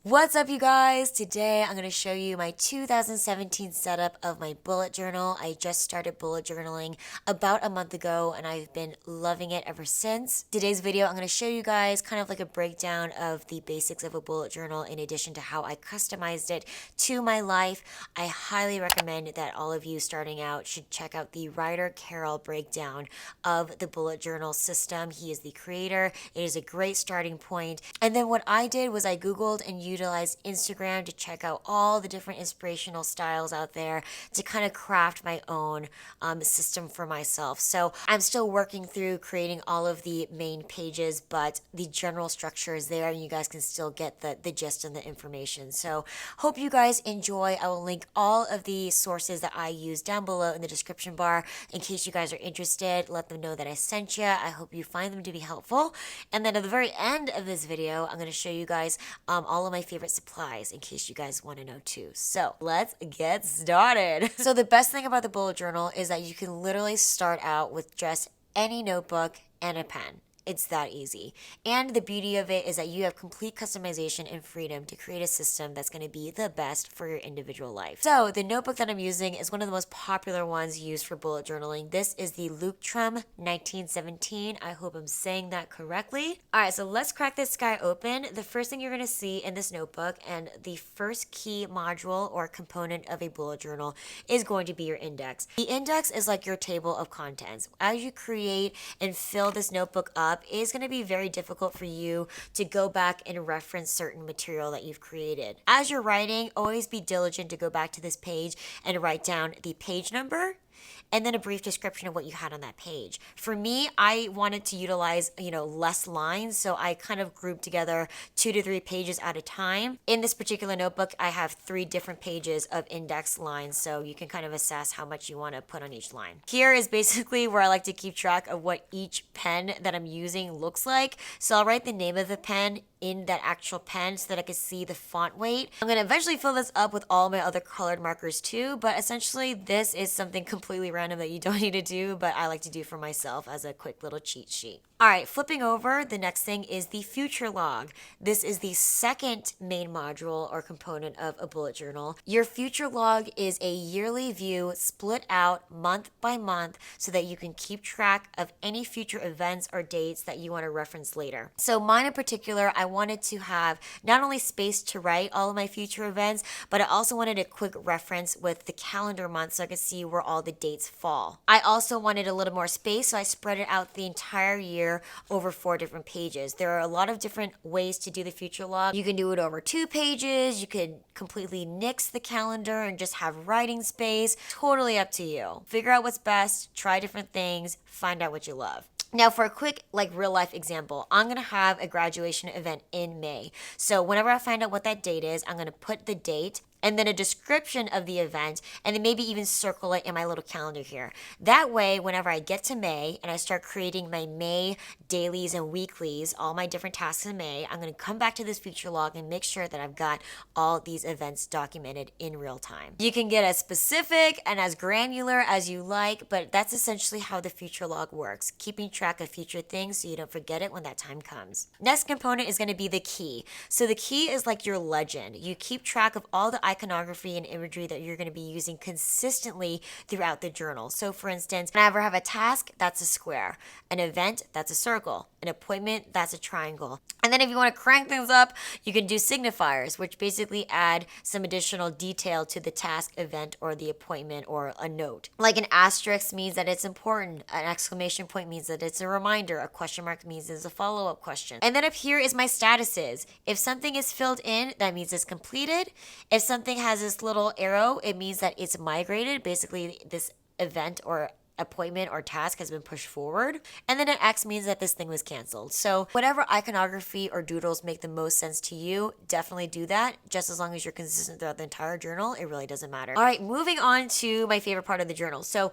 What's up, you guys? Today I'm going to show you my 2017 setup of my bullet journal. I just started bullet journaling about a month ago and I've been loving it ever since. Today's video I'm going to show you guys kind of like a breakdown of the basics of a bullet journal in addition to how I customized it to my life. I highly recommend that all of you starting out should check out the Ryder Carroll breakdown of the bullet journal system. He is the creator. It is a great starting point. And then what I did was I Googled and utilized Instagram to check out all the different inspirational styles out there to kind of craft my own system for myself. So I'm still working through creating all of the main pages, but the general structure is there and you guys can still get the gist and the information. So hope you guys enjoy. I will link all of the sources that I use down below in the description bar in case you guys are interested. Let them know that I sent you. I hope you find them to be helpful. And then at the very end of this video, I'm going to show you guys all of my favorite supplies in case you guys want to know too. So let's get started. So the best thing about the bullet journal is that you can literally start out with just any notebook and a pen. It's that easy. And the beauty of it is that you have complete customization and freedom to create a system that's going to be the best for your individual life. So the notebook that I'm using is one of the most popular ones used for bullet journaling. This is the Leuchtturm 1917. I hope I'm saying that correctly. All right, so let's crack this guy open. The first thing you're going to see in this notebook and the first key module or component of a bullet journal is going to be your index. The index is like your table of contents. As you create and fill this notebook up, it is going to be very difficult for you to go back and reference certain material that you've created. As you're writing, always be diligent to go back to this page and write down the page number and then a brief description of what you had on that page. For me, I wanted to utilize, less lines, so I kind of grouped together 2 to 3 pages at a time. In this particular notebook, I have 3 different pages of index lines, so you can kind of assess how much you want to put on each line. Here is basically where I like to keep track of what each pen that I'm using looks like. So I'll write the name of the pen in that actual pen so that I can see the font weight. I'm going to eventually fill this up with all my other colored markers too, but essentially this is something completely random that you don't need to do, but I like to do for myself as a quick little cheat sheet. All right, flipping over, the next thing is the future log. This is the second main module or component of a bullet journal. Your future log is a yearly view split out month by month so that you can keep track of any future events or dates that you want to reference later. So mine in particular, I wanted to have not only space to write all of my future events, but I also wanted a quick reference with the calendar month so I could see where all the dates fall. I also wanted a little more space, so I spread it out the entire year over 4 different pages. There are a lot of different ways to do the future log. You can do it over 2 pages. You could completely nix the calendar and just have writing space. Totally up to you. Figure out what's best, try different things, find out what you love. Now for a quick real life example, I'm going to have a graduation event in May. So whenever I find out what that date is, I'm going to put the date and then a description of the event, and then maybe even circle it in my little calendar here. That way, whenever I get to May and I start creating my May dailies and weeklies, all my different tasks in May, I'm going to come back to this future log and make sure that I've got all these events documented in real time. You can get as specific and as granular as you like, but that's essentially how the future log works, keeping track of future things so you don't forget it when that time comes. Next component is going to be the key. So the key is like your legend. You keep track of all the iconography and imagery that you're going to be using consistently throughout the journal. So for instance, whenever I have a task, that's a square. An event, that's a circle. An appointment, that's a triangle. And then if you want to crank things up, you can do signifiers, which basically add some additional detail to the task, event, or the appointment, or a note. Like an asterisk means that it's important. An exclamation point means that it's a reminder. A question mark means it's a follow-up question. And then up here is my statuses. If something is filled in, that means it's completed. If something has this little arrow, it means that it's migrated. Basically, this event or appointment or task has been pushed forward. And then an X means that this thing was canceled. So whatever iconography or doodles make the most sense to you, definitely do that. Just as long as you're consistent throughout the entire journal, it really doesn't matter. All right, moving on to my favorite part of the journal. So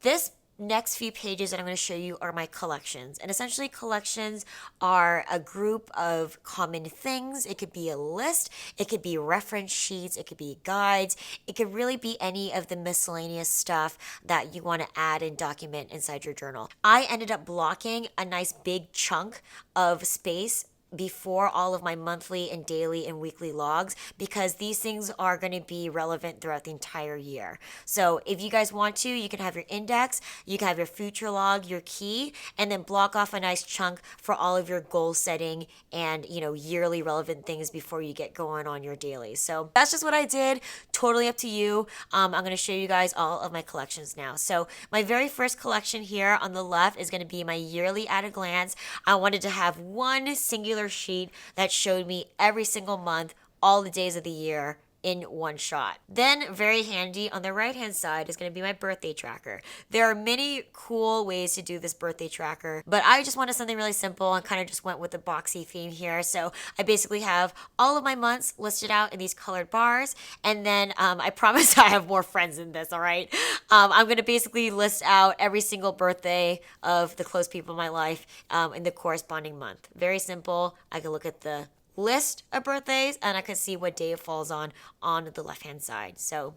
this next few pages that I'm going to show you are my collections. And essentially collections are a group of common things. It could be a list, it could be reference sheets, it could be guides, it could really be any of the miscellaneous stuff that you want to add and document inside your journal. I ended up blocking a nice big chunk of space before all of my monthly and daily and weekly logs because these things are going to be relevant throughout the entire year. So if you guys want to, you can have your index, you can have your future log, your key, and then block off a nice chunk for all of your goal setting and, yearly relevant things before you get going on your daily. So that's just what I did. Totally up to you. I'm going to show you guys all of my collections now. So my very first collection here on the left is going to be my yearly at a glance. I wanted to have one singular sheet that showed me every single month, all the days of the year, in one shot. Then very handy on the right hand side is going to be my birthday tracker. There are many cool ways to do this birthday tracker, but I just wanted something really simple and kind of just went with the boxy theme here. So I basically have all of my months listed out in these colored bars, and then I promise I have more friends in this, all right? I'm going to basically list out every single birthday of the close people in my life in the corresponding month. Very simple. I can look at the list of birthdays and I can see what day it falls on the left hand side. So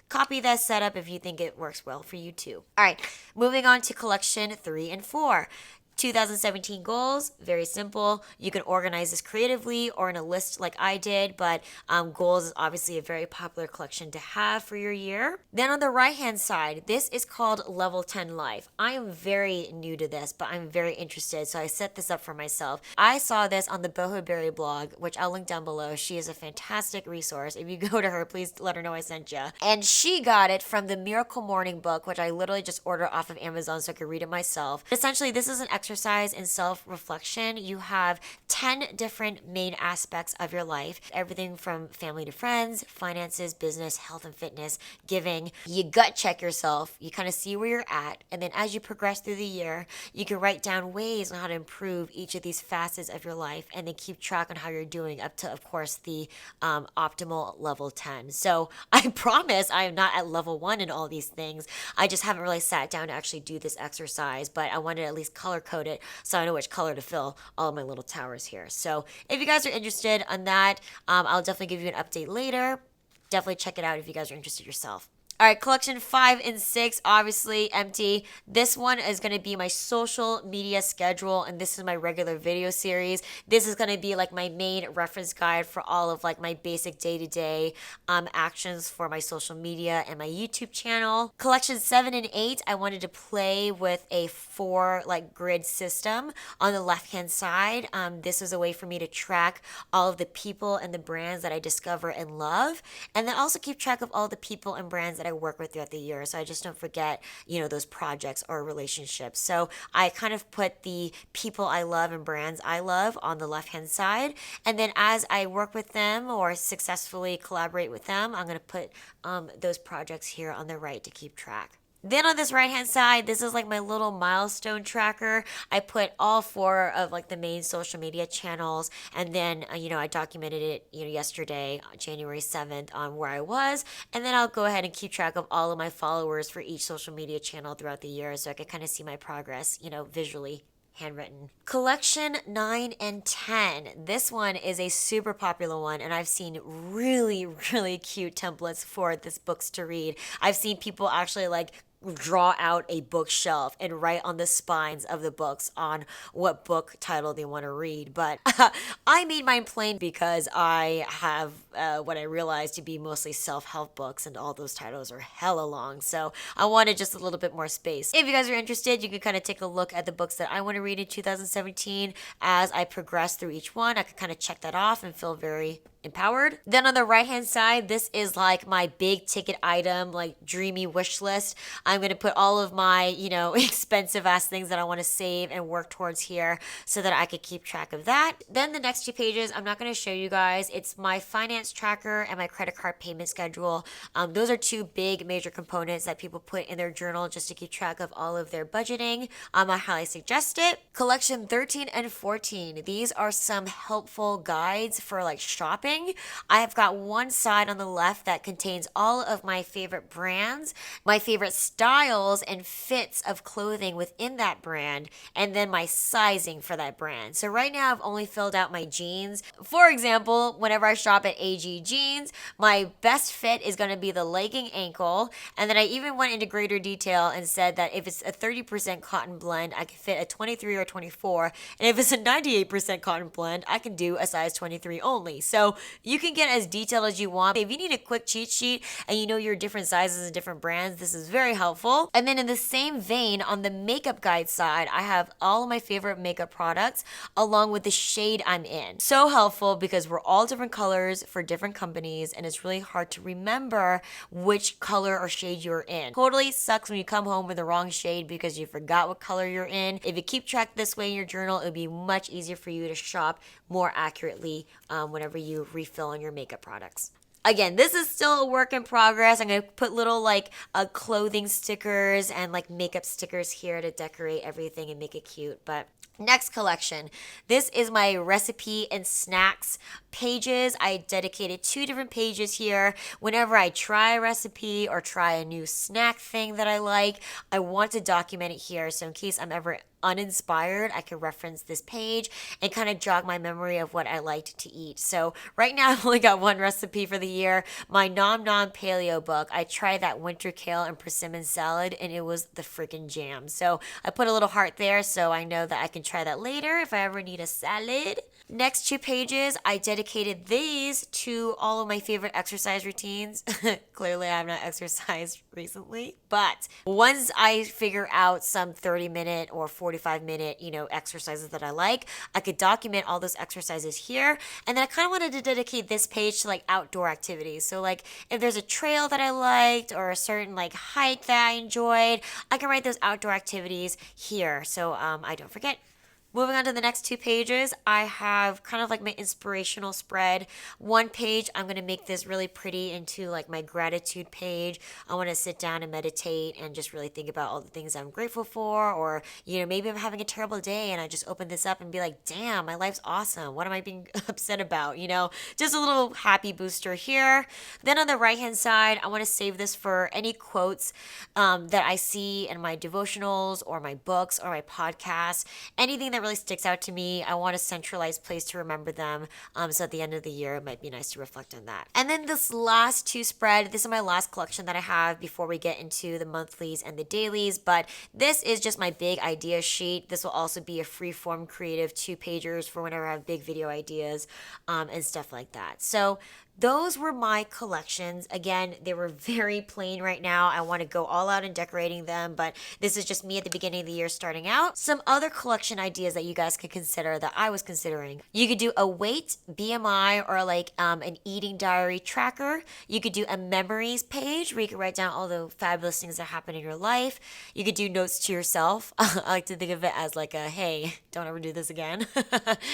copy that setup if you think it works well for you too. All right, moving on to collection 3 and 4. 2017 goals, very simple. You can organize this creatively or in a list like I did, but goals is obviously a very popular collection to have for your year. Then on the right hand side, this is called Level 10 Life. I am very new to this, but I'm very interested, so I set this up for myself. I saw this on the Boho Berry blog, which I'll link down below. She is a fantastic resource. If you go to her, please let her know I sent you. And she got it from the Miracle Morning book, which I literally just ordered off of Amazon so I could read it myself. Essentially, this is an exercise in self-reflection. You have 10 different main aspects of your life, everything from family to friends, finances, business, health and fitness, giving. You gut check yourself, you kind of see where you're at, and then as you progress through the year, you can write down ways on how to improve each of these facets of your life and then keep track on how you're doing up to, of course, the optimal level 10. So I promise I am not at level 1 in all these things. I just haven't really sat down to actually do this exercise, but I wanted to at least color code it so I know which color to fill all of my little towers here. So if you guys are interested on that, I'll definitely give you an update later. Definitely check it out if you guys are interested yourself. All right, collection 5 and 6, obviously empty. This one is going to be my social media schedule, and this is my regular video series. This is going to be like my main reference guide for all of like my basic day-to-day actions for my social media and my YouTube channel. Collection 7 and 8, I wanted to play with a 4 like grid system on the left-hand side. This was a way for me to track all of the people and the brands that I discover and love, and then also keep track of all the people and brands that I work with throughout the year, so I just don't forget, those projects or relationships. So I kind of put the people I love and brands I love on the left-hand side, and then as I work with them or successfully collaborate with them, I'm going to put those projects here on the right to keep track. Then on this right-hand side, this is like my little milestone tracker. I put all 4 of like the main social media channels, and then, I documented it, yesterday, January 7th, on where I was, and then I'll go ahead and keep track of all of my followers for each social media channel throughout the year so I can kind of see my progress, visually. Handwritten. Collection 9 and 10. This one is a super popular one, and I've seen really, really cute templates for this books to read. I've seen people actually like draw out a bookshelf and write on the spines of the books on what book title they want to read. But I made mine plain because I have what I realized to be mostly self-help books, and all those titles are hella long. So I wanted just a little bit more space. If you guys are interested, you can kind of take a look at the books that I want to read in 2017. As I progress through each one, I can kind of check that off and feel very empowered. Then on the right hand side, this is like my big ticket item, like dreamy wish list. I'm going to put all of my, expensive ass things that I want to save and work towards here so that I could keep track of that. Then the next 2 pages, I'm not going to show you guys. It's my finance tracker and my credit card payment schedule. Those are 2 big major components that people put in their journal just to keep track of all of their budgeting. I highly suggest it. Collection 13 and 14. These are some helpful guides for like shopping. clothing. I have got one side on the left that contains all of my favorite brands, my favorite styles and fits of clothing within that brand, and then my sizing for that brand. So right now I've only filled out my jeans. For example, whenever I shop at AG Jeans, my best fit is going to be the legging ankle. And then I even went into greater detail and said that if it's a 30% cotton blend, I can fit a 23 or 24. And if it's a 98% cotton blend, I can do a size 23 only. So you can get as detailed as you want. If you need a quick cheat sheet and you know your different sizes and different brands, this is very helpful. And then in the same vein, on the makeup guide side, I have all of my favorite makeup products along with the shade I'm in. So helpful because we're all different colors for different companies and it's really hard to remember which color or shade you're in. Totally sucks when you come home with the wrong shade because you forgot what color you're in. If you keep track this way in your journal, it would be much easier for you to shop more accurately whenever you refill on your makeup products. Again, this is still a work in progress. I'm going to put little clothing stickers and makeup stickers here to decorate everything and make it cute. But next collection. This is my recipe and snacks pages. I dedicated 2 different pages here. Whenever I try a recipe or try a new snack thing that I like, I want to document it here. So in case I'm ever uninspired, I can reference this page and kind of jog my memory of what I liked to eat. So right now I've only got one recipe for the year, my Nom Nom Paleo book. I tried that winter kale and persimmon salad and it was the freaking jam. So I put a little heart there so I know that I can try that later if I ever need a salad. Next 2 pages, I dedicated these to all of my favorite exercise routines. Clearly, I have not exercised recently, but once I figure out some 30-minute or 45-minute, exercises that I like, I could document all those exercises here. And then I kind of wanted to dedicate this page to outdoor activities. So if there's a trail that I liked or a certain hike that I enjoyed, I can write those outdoor activities here. So I don't forget. Moving on to the next 2 pages, I have kind of my inspirational spread. One page, I'm going to make this really pretty into my gratitude page. I want to sit down and meditate and just really think about all the things I'm grateful for. Or, maybe I'm having a terrible day and I just open this up and be like, damn, my life's awesome. What am I being upset about? Just a little happy booster here. Then on the right-hand side, I want to save this for any quotes that I see in my devotionals or my books or my podcasts, anything that really sticks out to me. I want a centralized place to remember them. So at the end of the year, it might be nice to reflect on that. And then this last 2 spread, this is my last collection that I have before we get into the monthlies and the dailies. But this is just my big idea sheet. This will also be a free-form creative 2-pagers for whenever I have big video ideas and stuff like that. So those were my collections. Again, they were very plain right now. I want to go all out in decorating them, but this is just me at the beginning of the year starting out. Some other collection ideas that you guys could consider that I was considering. You could do a weight, BMI, or an eating diary tracker. You could do a memories page where you could write down all the fabulous things that happen in your life. You could do notes to yourself. I like to think of it as hey, don't ever do this again.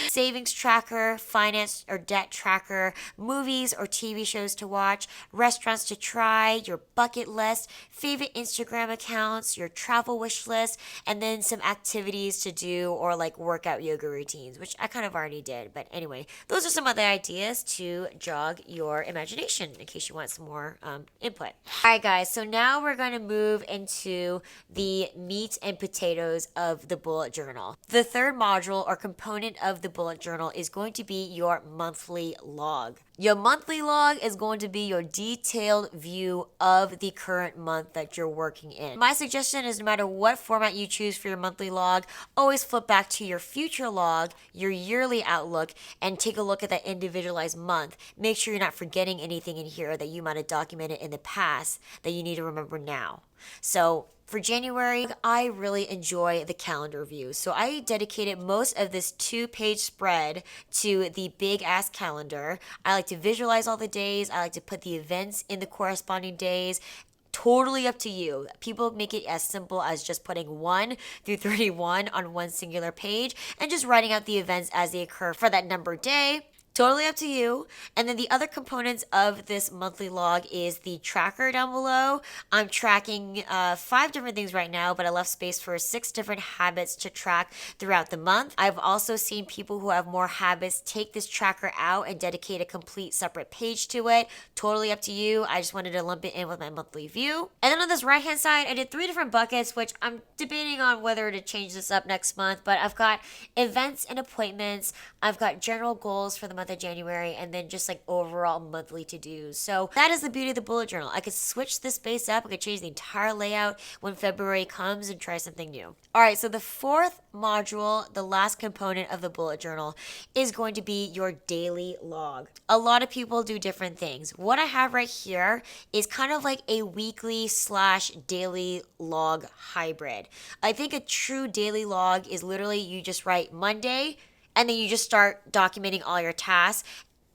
Savings tracker, finance or debt tracker, movies or TV shows to watch, restaurants to try, your bucket list, favorite Instagram accounts, your travel wish list, and then some activities to do or workout yoga routines, which I kind of already did. But anyway, those are some other ideas to jog your imagination in case you want some more input. All right, guys, so now we're going to move into the meat and potatoes of the bullet journal. The third module or component of the bullet journal is going to be your monthly log. Your monthly log is going to be your detailed view of the current month that you're working in. My suggestion is no matter what format you choose for your monthly log, always flip back to your future log, your yearly outlook, and take a look at that individualized month. Make sure you're not forgetting anything in here that you might have documented in the past that you need to remember now. So for January, I really enjoy the calendar view. So I dedicated most of this 2-page spread to the big ass calendar. I like to visualize all the days. I like to put the events in the corresponding days. Totally up to you. People make it as simple as just putting 1 through 31 on one singular page and just writing out the events as they occur for that number day. Totally up to you. And then the other components of this monthly log is the tracker down below. I'm tracking 5 different things right now, but I left space for 6 different habits to track throughout the month. I've also seen people who have more habits take this tracker out and dedicate a complete separate page to it. Totally up to you. I just wanted to lump it in with my monthly view. And then on this right hand side, I did 3 different buckets, which I'm debating on whether to change this up next month, but I've got events and appointments. I've got general goals for the month of January, and then just like overall monthly to-dos. So that is the beauty of the bullet journal. I could switch this space up. I could change the entire layout when February comes and try something new. All right, so the 4th module, the last component of the bullet journal, is going to be your daily log. A lot of people do different things. What I have right here is kind of like a weekly / daily log hybrid. I think a true daily log is literally you just write Monday, and then you just start documenting all your tasks.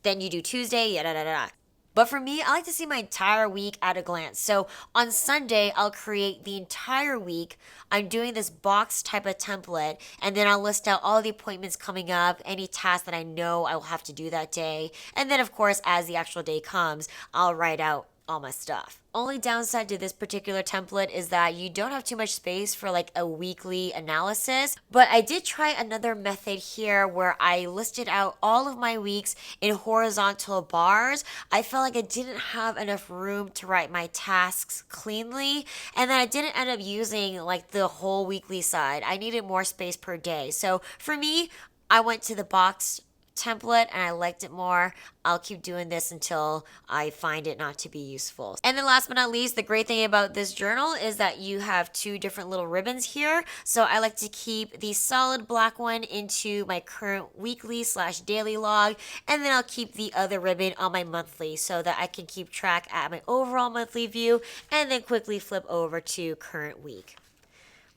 Then you do Tuesday, yada, yada, yada. But for me, I like to see my entire week at a glance. So on Sunday, I'll create the entire week. I'm doing this box type of template, and then I'll list out all the appointments coming up, any tasks that I know I will have to do that day. And then, of course, as the actual day comes, I'll write out all my stuff. Only downside to this particular template is that you don't have too much space for like a weekly analysis, but I did try another method here where I listed out all of my weeks in horizontal bars. I felt like I didn't have enough room to write my tasks cleanly, and then I didn't end up using like the whole weekly side. I needed more space per day. So for me, I went to the box template and I liked it more. I'll keep doing this until I find it not to be useful. And then last but not least, the great thing about this journal is that you have 2 different little ribbons here. So I like to keep the solid black one into my current weekly / daily log, and then I'll keep the other ribbon on my monthly so that I can keep track at my overall monthly view and then quickly flip over to current week.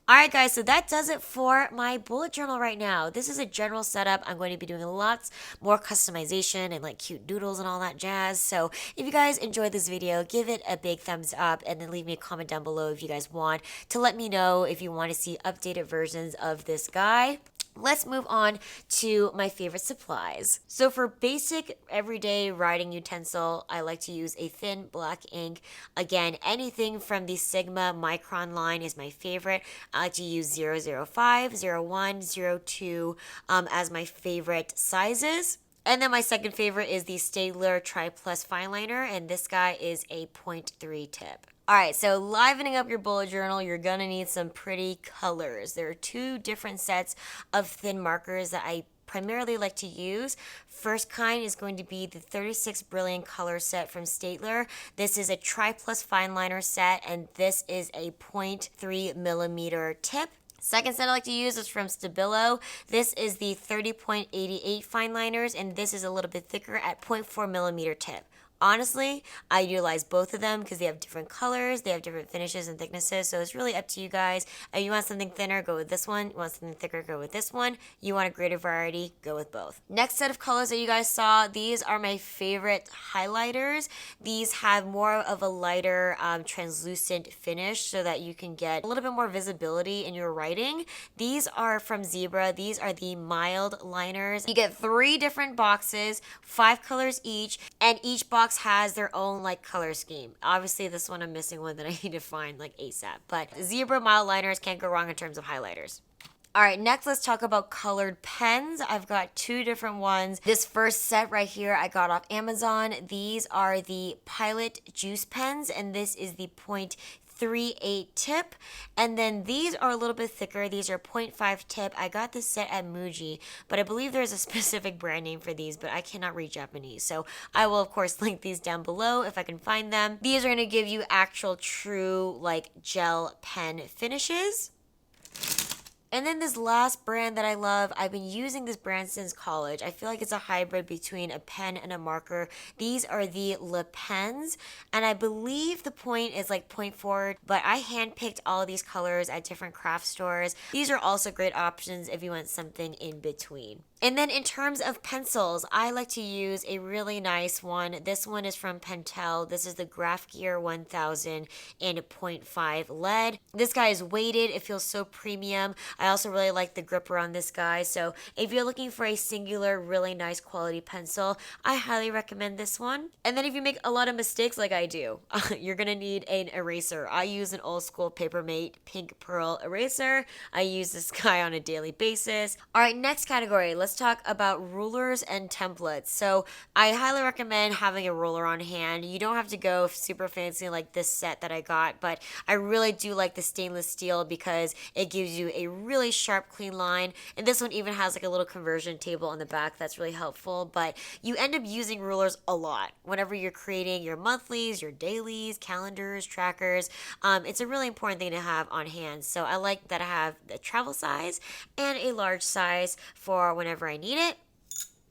Alright guys, so that does it for my bullet journal right now. This is a general setup. I'm going to be doing lots more customization and like cute doodles and all that jazz. So if you guys enjoyed this video, give it a big thumbs up and then leave me a comment down below if you guys want to let me know if you want to see updated versions of this guy. Let's move on to my favorite supplies. So for basic everyday writing utensil, I like to use a thin black ink. Again, anything from the Sigma Micron line is my favorite. I like to use 005, 01, 02 as my favorite sizes. And then my second favorite is the Staedtler Tri Plus Fine Liner, and this guy is a 0.3 tip. Alright, so livening up your bullet journal, you're gonna need some pretty colors. There are 2 different sets of thin markers that I primarily like to use. First kind is going to be the 36 Brilliant Color set from Staedtler. This is a Tri Plus Fine Liner set, and this is a 0.3 millimeter tip. Second set I like to use is from Stabilo. This is the 30.88 fine liners, and this is a little bit thicker at 0.4 millimeter tip. Honestly, I utilize both of them because they have different colors, they have different finishes and thicknesses, so it's really up to you guys. If you want something thinner, go with this one. You want something thicker, go with this one. You want a greater variety, go with both. Next set of colors that you guys saw, these are my favorite highlighters. These have more of a lighter translucent finish so that you can get a little bit more visibility in your writing. These are from Zebra. These are the mild liners. You get 3 different boxes, 5 colors each, and each box has their own like color scheme. Obviously this one I'm missing one that I need to find like ASAP, but Zebra mild liners can't go wrong in terms of highlighters. Alright, next let's talk about colored pens. I've got 2 different ones. This first set right here I got off Amazon. These are the Pilot Juice pens, and this is the 0.38 tip, and then these are a little bit thicker. These are 0.5 tip. I got this set at Muji, but I believe there's a specific brand name for these, but I cannot read Japanese, so I will of course link these down below if I can find them. These are going to give you actual true like gel pen finishes. And then this last brand that I love, I've been using this brand since college. I feel like it's a hybrid between a pen and a marker. These are the Le Pens, and I believe the point is like 0.4, but I handpicked all of these colors at different craft stores. These are also great options if you want something in between. And then in terms of pencils, I like to use a really nice one. This one is from Pentel. This is the Graph Gear 1000 in 0.5 lead. This guy is weighted. It feels so premium. I also really like the gripper on this guy. So if you're looking for a singular, really nice quality pencil, I highly recommend this one. And then if you make a lot of mistakes like I do, you're gonna need an eraser. I use an old school Papermate pink pearl eraser. I use this guy on a daily basis. All right, next category, let's talk about rulers and templates. So I highly recommend having a ruler on hand. You don't have to go super fancy like this set that I got, but I really do like the stainless steel because it gives you a really sharp, clean line. And this one even has like a little conversion table on the back that's really helpful. But you end up using rulers a lot whenever you're creating your monthlies, your dailies, calendars, trackers. It's a really important thing to have on hand. So I like that I have the travel size and a large size for whenever I need it.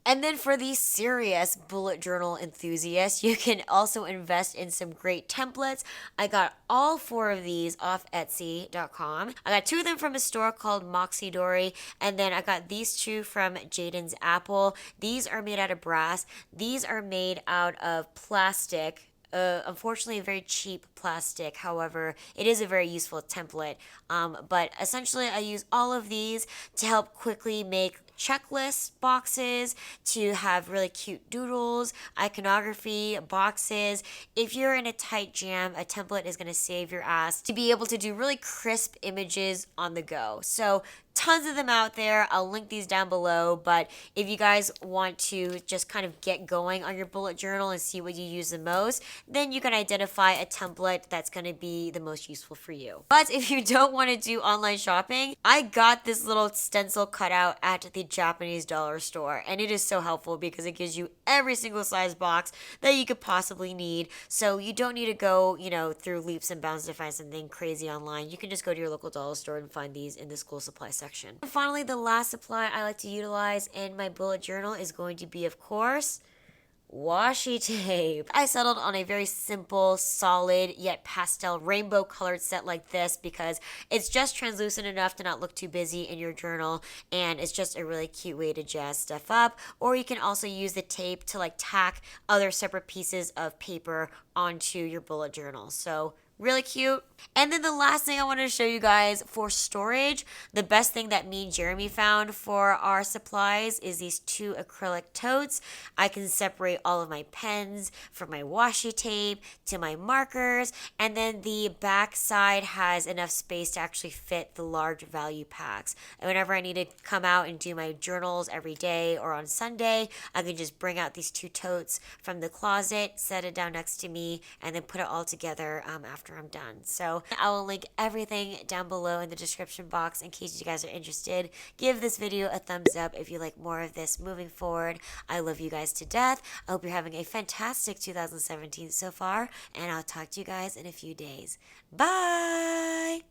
And then for the serious bullet journal enthusiasts, you can also invest in some great templates. I got all 4 of these off Etsy.com. I got 2 of them from a store called Moxie Dory, and then I got these 2 from Jaden's Apple. These are made out of brass. These are made out of plastic. Unfortunately, a very cheap plastic. However, it is a very useful template. But essentially, I use all of these to help quickly make checklist boxes, to have really cute doodles, iconography, boxes. If you're in a tight jam, a template is going to save your ass to be able to do really crisp images on the go. So tons of them out there. I'll link these down below, but if you guys want to just kind of get going on your bullet journal and see what you use the most, then you can identify a template that's going to be the most useful for you. But if you don't want to do online shopping, I got this little stencil cutout at the Japanese dollar store, and it is so helpful because it gives you every single size box that you could possibly need. So you don't need to go, through leaps and bounds to find something crazy online. You can just go to your local dollar store and find these in the school supply section. And finally, the last supply I like to utilize in my bullet journal is going to be, of course, washi tape. I settled on a very simple, solid, yet pastel rainbow colored set like this because it's just translucent enough to not look too busy in your journal, and it's just a really cute way to jazz stuff up. Or you can also use the tape to tack other separate pieces of paper onto your bullet journal. So really cute. And then the last thing I wanted to show you guys for storage, the best thing that me and Jeremy found for our supplies is these 2 acrylic totes. I can separate all of my pens from my washi tape to my markers, and then the back side has enough space to actually fit the large value packs. And whenever I need to come out and do my journals every day or on Sunday, I can just bring out these 2 totes from the closet, set it down next to me, and then put it all together after I'm done. So I will link everything down below in the description box in case you guys are interested. Give this video a thumbs up if you like more of this moving forward. I love you guys to death. I hope you're having a fantastic 2017 so far, and I'll talk to you guys in a few days. Bye!